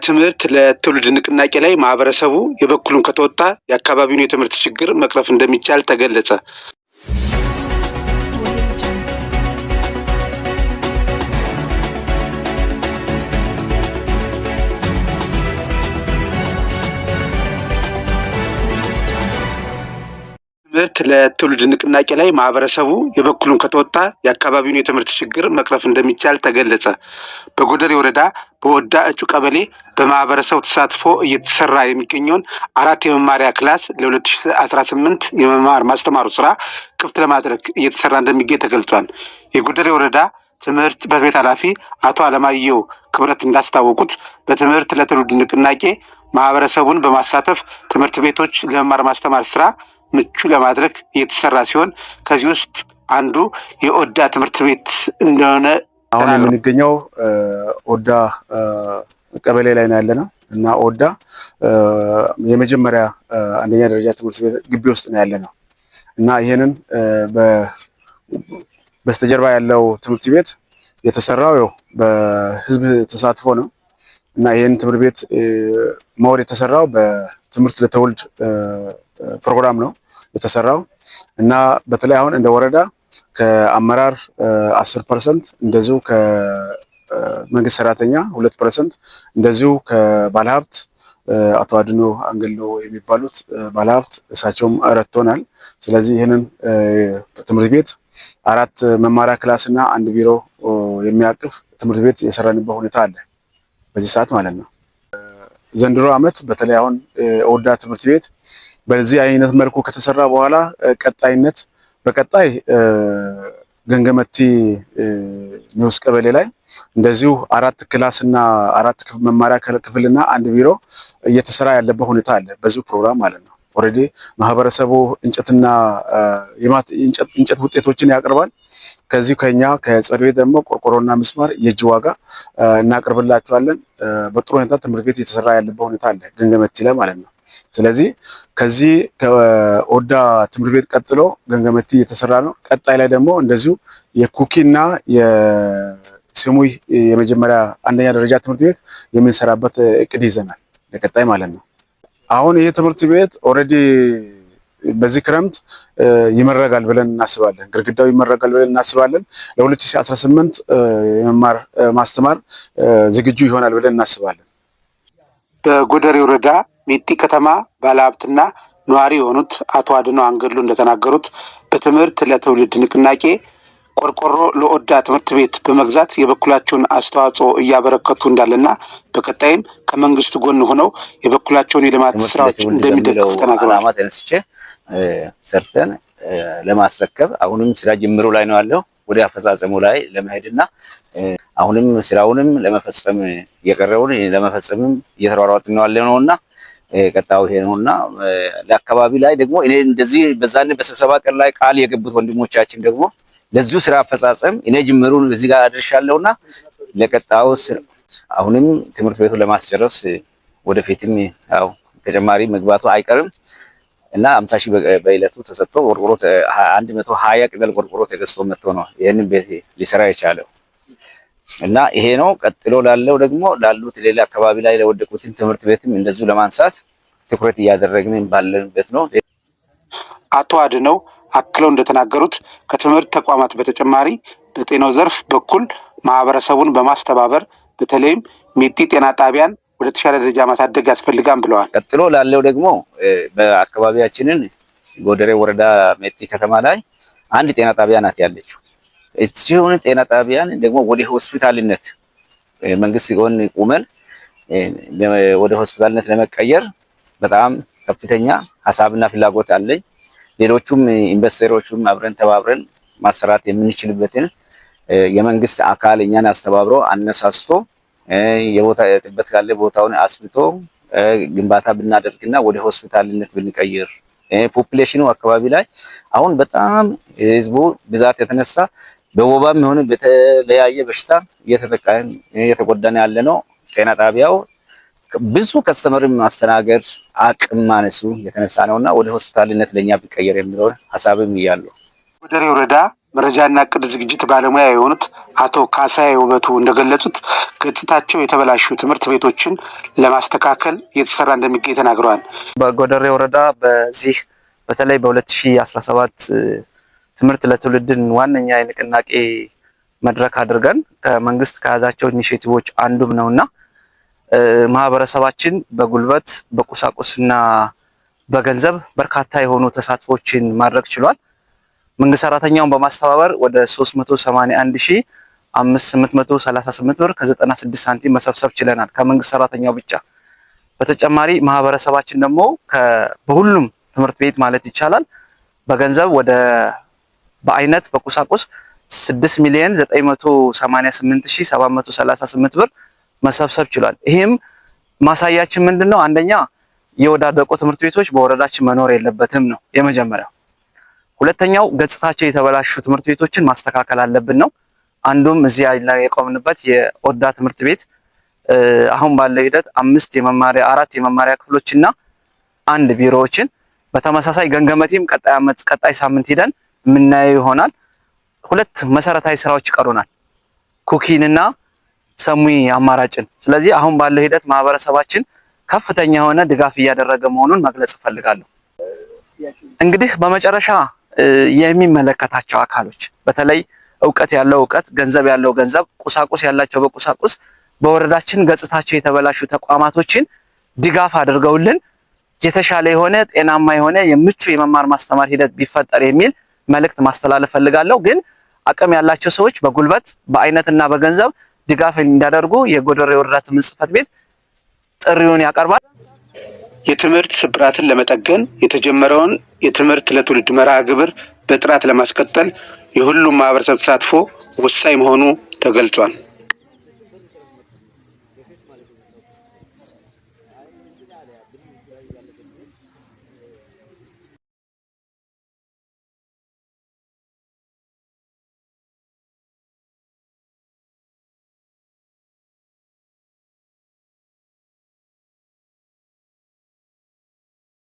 በትምህርት ለትውልድ ንቅናቄ ላይ ማህበረሰቡ የበኩሉን ከተወጣ የአካባቢውን የትምህርት ችግር መቅረፍ እንደሚቻል ተገለጸ። ትምህርት ለትውልድ ንቅናቄ ላይ ማህበረሰቡ የበኩሉን ከተወጣ የአካባቢውን የትምህርት ችግር መቅረፍ እንደሚቻል ተገለጸ። በጎደሬ ወረዳ በወዳ እጩ ቀበሌ በማህበረሰቡ ተሳትፎ እየተሰራ የሚገኘውን 4 የመማሪያ ክላስ ለ2018 የመማር ማስተማሩ ስራ ክፍት ለማድረግ እየተሰራ እንደሚገኝ ተገልጿል። የጎደሬ ወረዳ ትምህርት በቤት ኃላፊ አቶ አለማየሁ ክብረት እንዳስታወቁት በትምህርት ለትውልድ ንቅናቄ ማህበረሰቡን በማሳተፍ ትምህርት ቤቶች ለመማር ማስተማር ስራ ምቹ ለማድረግ እየተሰራ ሲሆን ከዚህ ውስጥ አንዱ የኦዳ ትምህርት ቤት እንደሆነ አሁን የምንገኘው ኦዳ ቀበሌ ላይ ነው ያለነው እና ኦዳ የመጀመሪያ አንደኛ ደረጃ ትምህርት ቤት ግቢ ውስጥ ነው ያለነው እና ይሄንን በስተጀርባ ያለው ትምህርት ቤት የተሰራው በህዝብ ተሳትፎ ነው እና ይሄን ትምህርት ቤት መወር የተሰራው በትምህርት ለትውልድ ፕሮግራም ነው የተሰራው እና በተለይ አሁን እንደ ወረዳ ከአመራር 10% እንደዚሁ ከመንግስት ሰራተኛ 2% እንደዚሁ ከባለሀብት አቶ አድኖ አንገሎ የሚባሉት ባለሀብት እሳቸውም ረድተውናል። ስለዚህ ይሄንን ትምህርት ቤት 4 መማሪያ ክላስ እና 1 ቢሮ የሚያቅፍ ትምህርት ቤት የሰራንበት ሁኔታ አለ በዚህ ሰዓት ማለት ነው። ዘንድሮ አመት በተለይ አሁን ኦዳ ትምህርት ቤት በዚህ አይነት መልኩ ከተሰራ በኋላ ቀጣይነት በቀጣይ ገንገመቲ ኒውስ ቀበሌ ላይ እንደዚሁ 4 ክላስ እና 4 መማሪያ ክፍልና 1 ቢሮ እየተሰራ ያለበት ሁኔታ አለ በዚሁ ፕሮግራም ማለት ነው። ኦሬዲ ማህበረሰቡ እንጨት ውጤቶችን ያቀርባል። ከዚህ ከኛ ከጽሕፈት ቤት ደግሞ ቆርቆሮና ምስማር የእጅ ዋጋ እናቀርብላቸዋለን። በጥሩ ሁኔታ ትምህርት ቤት እየተሰራ ያለበት ሁኔታ አለ ገንገመቲ ላይ ማለት ነው። ስለዚህ ከዚህ ከኦዳ ትምህርት ቤት ቀጥሎ ገንገመቲ እየተሰራ ነው። ቀጣይ ላይ ደግሞ እንደዚሁ የኩኪና የስሙይ የመጀመሪያ አንደኛ ደረጃ ትምህርት ቤት የምንሰራበት እቅድ ይዘናል ለቀጣይ ማለት ነው። አሁን ይሄ ትምህርት ቤት ኦሬዲ በዚህ ክረምት ይመረጋል ብለን እናስባለን። ግርግዳው ይመረጋል ብለን እናስባለን። ለ2018 የመማር ማስተማር ዝግጁ ይሆናል ብለን እናስባለን። በጎደሬ ወረዳ ሜጢ ከተማ ባለሀብትና ነዋሪ የሆኑት አቶ አድኖ አንገሉ እንደተናገሩት በትምህርት ለትውልድ ንቅናቄ ቆርቆሮ ለኦዳ ትምህርት ቤት በመግዛት የበኩላቸውን አስተዋጽኦ እያበረከቱ እንዳለና በቀጣይም ከመንግስት ጎን ሆነው የበኩላቸውን የልማት ስራዎች እንደሚደግፉ ተናግረዋል። ሰርተን ለማስረከብ አሁንም ስራ ጅምሩ ላይ ነው ያለው። ወደ አፈጻጸሙ ላይ ለመሄድና አሁንም ስራውንም ለመፈጸም የቀረውን ለመፈጸምም እየተሯሯጥን ነው ያለነውና ቀጣው ይሄ ነውና ለአካባቢ ላይ ደግሞ እኔ እንደዚህ በዛን በስብሰባ ቀን ላይ ቃል የገቡት ወንድሞቻችን ደግሞ ለዚሁ ስራ አፈጻጸም እኔ ጅምሩን እዚህ ጋር አድርሻለሁና ለቀጣው አሁንም ትምህርት ቤቱን ለማስጨረስ ወደፊትም ያው ተጨማሪ መግባቱ አይቀርም እና 50 ሺህ በእለቱ ተሰጥቶ ቆርቆሮ 120 ቅጠል ቆርቆሮ ተገዝቶ መጥቶ ነው ይሄንን ቤት ሊሰራ የቻለው እና ይሄ ነው። ቀጥሎ ላለው ደግሞ ላሉት ሌላ አካባቢ ላይ ለወደቁትን ትምህርት ቤትም እንደዚሁ ለማንሳት ትኩረት እያደረግን ባለንበት ነው። አቶ አድነው አክለው እንደተናገሩት ከትምህርት ተቋማት በተጨማሪ በጤናው ዘርፍ በኩል ማህበረሰቡን በማስተባበር በተለይም ሜጢ ጤና ጣቢያን ወደ ተሻለ ደረጃ ማሳደግ ያስፈልጋል ብለዋል። ቀጥሎ ላለው ደግሞ በአካባቢያችንን ጎደሬ ወረዳ ሜጢ ከተማ ላይ አንድ ጤና ጣቢያ ናት ያለችው። እቺውን ጤና ጣቢያን ደግሞ ወደ ሆስፒታልነት መንግስት ጎን ቁመን ወደ ሆስፒታልነት ለመቀየር በጣም ከፍተኛ ሐሳብና ፍላጎት አለኝ። ሌሎቹም ኢንቨስተሮቹም አብረን ተባብረን ማሰራት የምንችልበትን የመንግስት አካል እኛን አስተባብሮ አነሳስቶ የቦታ ጥበት ካለ ቦታውን አስፍቶ ግንባታ ብናደርግና ወደ ሆስፒታልነት ብንቀይር ፖፑሌሽኑ አካባቢ ላይ አሁን በጣም ህዝቡ ብዛት የተነሳ በወባም ሆነ በተለያየ በሽታ እየተጎዳን ያለ ነው። ጤና ጣቢያው ብዙ ከስተመርም ማስተናገድ አቅም ማነሱ የተነሳ ነውና ወደ ሆስፒታልነት ለኛ ቢቀየር የሚለው ሐሳብም ይያለው። ጎደሬ ወረዳ መረጃና ዕቅድ ዝግጅት ባለሙያ የሆኑት አቶ ካሳዬ ውበቱ እንደገለጹት ገጽታቸው የተበላሹ ትምህርት ቤቶችን ለማስተካከል እየተሰራ እንደሚገኝ ተናግረዋል። በጎደሬ ወረዳ በዚህ በተለይ በ2017 ትምህርት ለትውልድን ዋነኛ የንቅናቄ መድረክ አድርገን ከመንግስት ከያዛቸው ኢኒሼቲቮች አንዱም ነውና ማህበረሰባችን በጉልበት በቁሳቁስና በገንዘብ በርካታ የሆኑ ተሳትፎችን ማድረግ ችሏል። መንግስት ሰራተኛውን በማስተባበር ወደ 381838 ብር ከ96 ሳንቲም መሰብሰብ ችለናል ከመንግስት ሰራተኛው ብቻ። በተጨማሪ ማህበረሰባችን ደግሞ በሁሉም ትምህርት ቤት ማለት ይቻላል በገንዘብ በአይነት በቁሳቁስ 6,988,738 ብር መሰብሰብ ችሏል። ይሄም ማሳያችን ምንድነው? አንደኛ የወዳደቁ ትምህርት ቤቶች በወረዳችን መኖር የለበትም ነው የመጀመሪያው። ሁለተኛው ገጽታቸው የተበላሹ ትምህርት ቤቶችን ማስተካከል አለብን ነው። አንዱም እዚህ ላይ የቆምንበት የኦዳ ትምህርት ቤት አሁን ባለው ሂደት 4 የመማሪያ ክፍሎችና 1 ቢሮዎችን በተመሳሳይ ገንገመቲም ቀጣይ ሳምንት ሄደን የምናየው ይሆናል። 2 መሰረታዊ ስራዎች ይቀሩናል፣ ኩኪንና ሰሙይ አማራጭን። ስለዚህ አሁን ባለው ሂደት ማህበረሰባችን ከፍተኛ የሆነ ድጋፍ እያደረገ መሆኑን መግለጽ እፈልጋለሁ። እንግዲህ በመጨረሻ የሚመለከታቸው አካሎች በተለይ ዕውቀት ያለው ዕውቀት፣ ገንዘብ ያለው ገንዘብ፣ ቁሳቁስ ያላቸው በቁሳቁስ በወረዳችን ገጽታቸው የተበላሹ ተቋማቶችን ድጋፍ አድርገውልን የተሻለ የሆነ ጤናማ የሆነ የምቹ የመማር ማስተማር ሂደት ቢፈጠር የሚል መልእክት ማስተላለፍ ፈልጋለሁ። ግን አቅም ያላቸው ሰዎች በጉልበት በአይነትና በገንዘብ ድጋፍ እንዲያደርጉ የጎደሬ ወረዳ ትምህርት ጽሕፈት ቤት ጥሪውን ያቀርባል። የትምህርት ስብራትን ለመጠገን የተጀመረውን የትምህርት ለትውልድ መርሃ ግብር በጥራት ለማስቀጠል የሁሉም ማህበረሰብ ተሳትፎ ወሳኝ መሆኑ ተገልጿል።